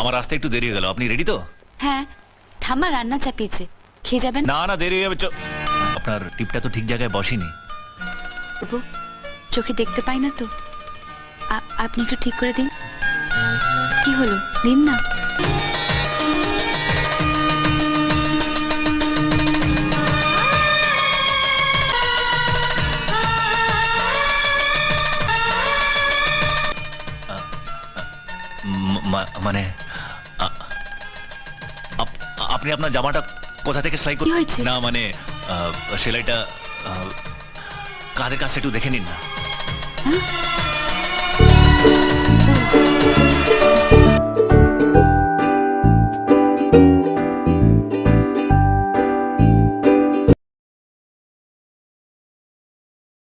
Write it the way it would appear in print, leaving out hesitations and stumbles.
আমার আসতে একটু দেরি হয়ে গেল, আপনি রেডি তো? হ্যাঁ, ঠাম্মা রান্না চাপিয়েছে, খেয়ে যাবেন? না না, দেরি হয়ে যাবে। আপনার টিপটা তো ঠিক জায়গায় বসেনি। বাবু, চোখে দেখতে পাই না তো, আপনি একটু ঠিক করে দিন। কি হলো, দিন না। মানে আপনি আপনার জামাটা কোথা থেকে সেলাই কি হয়েছে? না মানে সেলাইটা কাঁধের কাছে একটু দেখে নিন না। হ্যাঁ?